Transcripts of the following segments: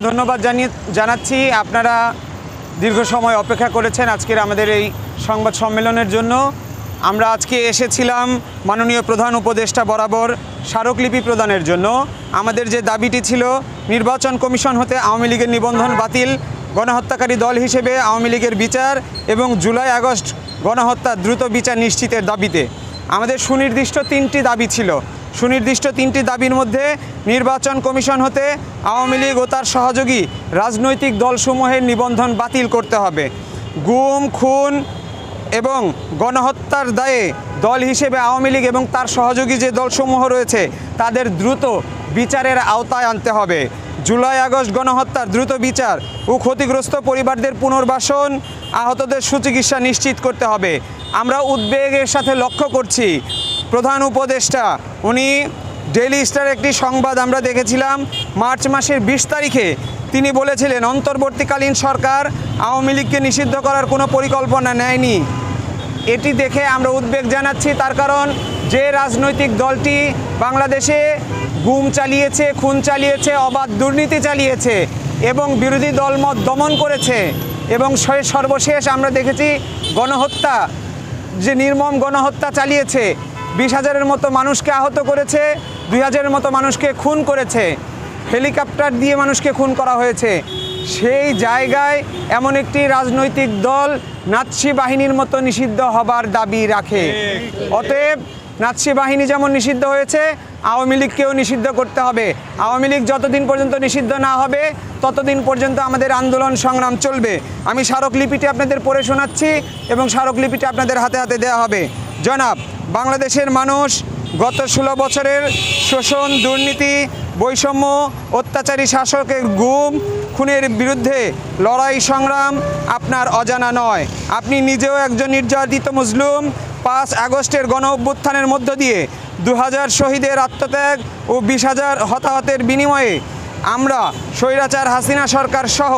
ধন্যবাদ জানাচ্ছি। আপনারা দীর্ঘ সময় অপেক্ষা করেছেন আজকের আমাদের এই সংবাদ সম্মেলনের জন্য। আমরা আজকে এসেছিলাম মাননীয় প্রধান উপদেষ্টা বরাবর স্মারকলিপি প্রদানের জন্য। আমাদের যে দাবিটি ছিল নির্বাচন কমিশন হতে আওয়ামী লীগের নিবন্ধন বাতিল, গণহত্যাকারী দল হিসেবে আওয়ামী লীগের বিচার এবং জুলাই আগস্ট গণহত্যার দ্রুত বিচার নিশ্চিতের দাবিতে আমাদের সুনির্দিষ্ট তিনটি দাবি ছিল। সুনির্দিষ্ট তিনটি দাবির মধ্যে নির্বাচন কমিশন হতে আওয়ামী লীগ ও তার সহযোগী রাজনৈতিক দলসমূহের নিবন্ধন বাতিল করতে হবে। গুম, খুন এবং গণহত্যার দায়ে দল হিসেবে আওয়ামী লীগ এবং তার সহযোগী যে দলসমূহ রয়েছে তাদের দ্রুত বিচারের আওতায় আনতে হবে। জুলাই আগস্ট গণহত্যার দ্রুত বিচার ও ক্ষতিগ্রস্ত পরিবারদের পুনর্বাসন, আহতদের সুচিকিৎসা নিশ্চিত করতে হবে। আমরা উদ্বেগের সাথে লক্ষ্য করছি প্রধান উপদেষ্টা উনি ডেইলি স্টার একটি সংবাদ আমরা দেখেছিলাম মার্চ মাসের 20 তারিখে তিনি বলেছিলেন অন্তর্বর্তীকালীন সরকার আওয়ামী লীগকে নিষিদ্ধ করার কোনো পরিকল্পনা নেয়নি। এটি দেখে আমরা উদ্বেগ জানাচ্ছি, তার কারণ যে রাজনৈতিক দলটি বাংলাদেশে গুম চালিয়েছে, খুন চালিয়েছে, অবাধ দুর্নীতি চালিয়েছে এবং বিরোধী দলমত দমন করেছে এবং সর্বশেষ আমরা দেখেছি গণহত্যা, যে নির্মম গণহত্যা চালিয়েছে, 20,000-এর মতো মানুষকে আহত করেছে, 2,000-এর মতো মানুষকে খুন করেছে, হেলিকপ্টার দিয়ে মানুষকে খুন করা হয়েছে। সেই জায়গায় এমন একটি রাজনৈতিক দল নাৎসি বাহিনীর মতো নিষিদ্ধ হবার দাবি রাখে। অতএব নাৎসি বাহিনী যেমন নিষিদ্ধ হয়েছে আওয়ামী লীগকেও নিষিদ্ধ করতে হবে। আওয়ামী লীগ যতদিন পর্যন্ত নিষিদ্ধ না হবে ততদিন পর্যন্ত আমাদের আন্দোলন সংগ্রাম চলবে। আমি স্মারকলিপিটি আপনাদের পড়ে শোনাচ্ছি এবং স্মারকলিপিটি আপনাদের হাতে হাতে দেওয়া হবে। জনাব, বাংলাদেশের মানুষ গত 16 বছরের শোষণ, দুর্নীতি, বৈষম্য, অত্যাচারী শাসকের গুম, খুনের বিরুদ্ধে লড়াই সংগ্রাম আপনার অজানা নয়। আপনি নিজেও একজন নির্যাতিত মজলুম। 5 আগস্টের গণ অভ্যুত্থানের মধ্য দিয়ে 2000 শহীদের আত্মত্যাগ ও 20,000 হতাহতের বিনিময়ে আমরা স্বৈরাচার হাসিনা সরকার সহ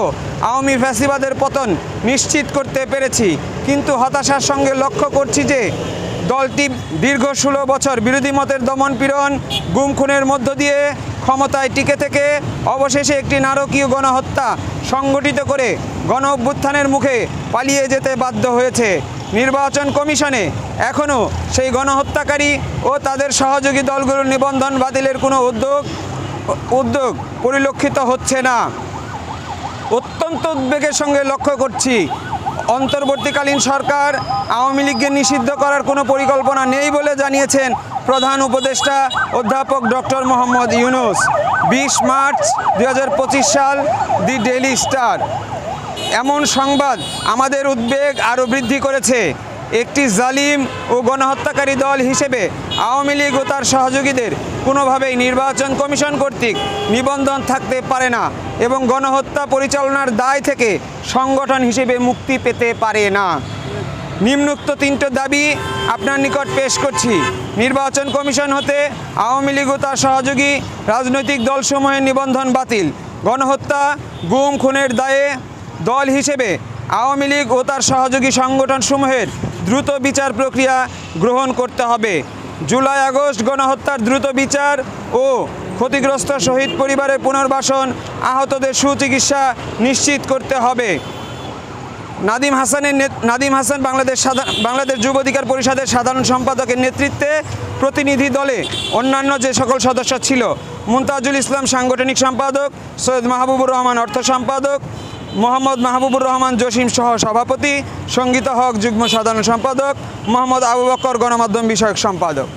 আওয়ামী ফ্যাসিবাদের পতন নিশ্চিত করতে পেরেছি। কিন্তু হতাশার সঙ্গে লক্ষ্য করছি যে দলটি দীর্ঘ 16 বছর বিরোধী মতের দমন পীড়ন, গুম খুনের মধ্য দিয়ে ক্ষমতায় টিকে থেকে অবশেষে একটি নারকীয় গণহত্যা সংগঠিত করে গণ অভ্যুত্থানের মুখে পালিয়ে যেতে বাধ্য হয়েছে। নির্বাচন কমিশনে এখনও সেই গণহত্যাকারী ও তাদের সহযোগী দলগুলোর নিবন্ধন বাতিলের কোনো উদ্যোগ পরিলক্ষিত হচ্ছে না। অত্যন্ত উদ্বেগের সঙ্গে লক্ষ্য করছি অন্তর্বর্তীকালীন সরকার আওয়ামী লীগকে নিষিদ্ধ করার কোনো পরিকল্পনা নেই বলে জানিয়েছেন প্রধান উপদেষ্টা অধ্যাপক ডক্টর মোহাম্মদ ইউনূস। 20 মার্চ 2025 সাল দি ডেইলি স্টার। এমন সংবাদ আমাদের উদ্বেগ আরও বৃদ্ধি করেছে। একটি জালিম ও গণহত্যাকারী দল হিসেবে আওয়ামী লীগ ও তার সহযোগীদের কোনোভাবেই নির্বাচন কমিশন কর্তৃক নিবন্ধন থাকতে পারে না এবং গণহত্যা পরিচালনার দায় থেকে সংগঠন হিসেবে মুক্তি পেতে পারে না। নিম্নোক্ত 3টি দাবি আপনার নিকট পেশ করছি। নির্বাচন কমিশন হতে আওয়ামী লীগ ও তার সহযোগী রাজনৈতিক দলসমূহের নিবন্ধন বাতিল, গণহত্যা, গুম খুনের দায়ে দল হিসেবে আওয়ামী লীগ ও তার সহযোগী সংগঠনসমূহের দ্রুত বিচার প্রক্রিয়া গ্রহণ করতে হবে। জুলাই আগস্ট গণহত্যার দ্রুত বিচার ও ক্ষতিগ্রস্ত শহীদ পরিবারের পুনর্বাসন, আহতদের সুচিকিৎসা নিশ্চিত করতে হবে। নাদিম হাসান বাংলাদেশ যুব অধিকার পরিষদের সাধারণ সম্পাদকের নেতৃত্বে প্রতিনিধি দলে অন্যান্য যে সকল সদস্য ছিল, মুমতাজুল ইসলাম সাংগঠনিক সম্পাদক, সৈয়দ মাহবুবুর রহমান অর্থ সম্পাদক, মোহাম্মদ মাহবুবুর রহমান জসিম সহ সভাপতি, সঙ্গীতা হক যুগ্ম সাধারণ সম্পাদক, মোহাম্মদ আবু বকর গণমাধ্যম বিষয়ক সম্পাদক।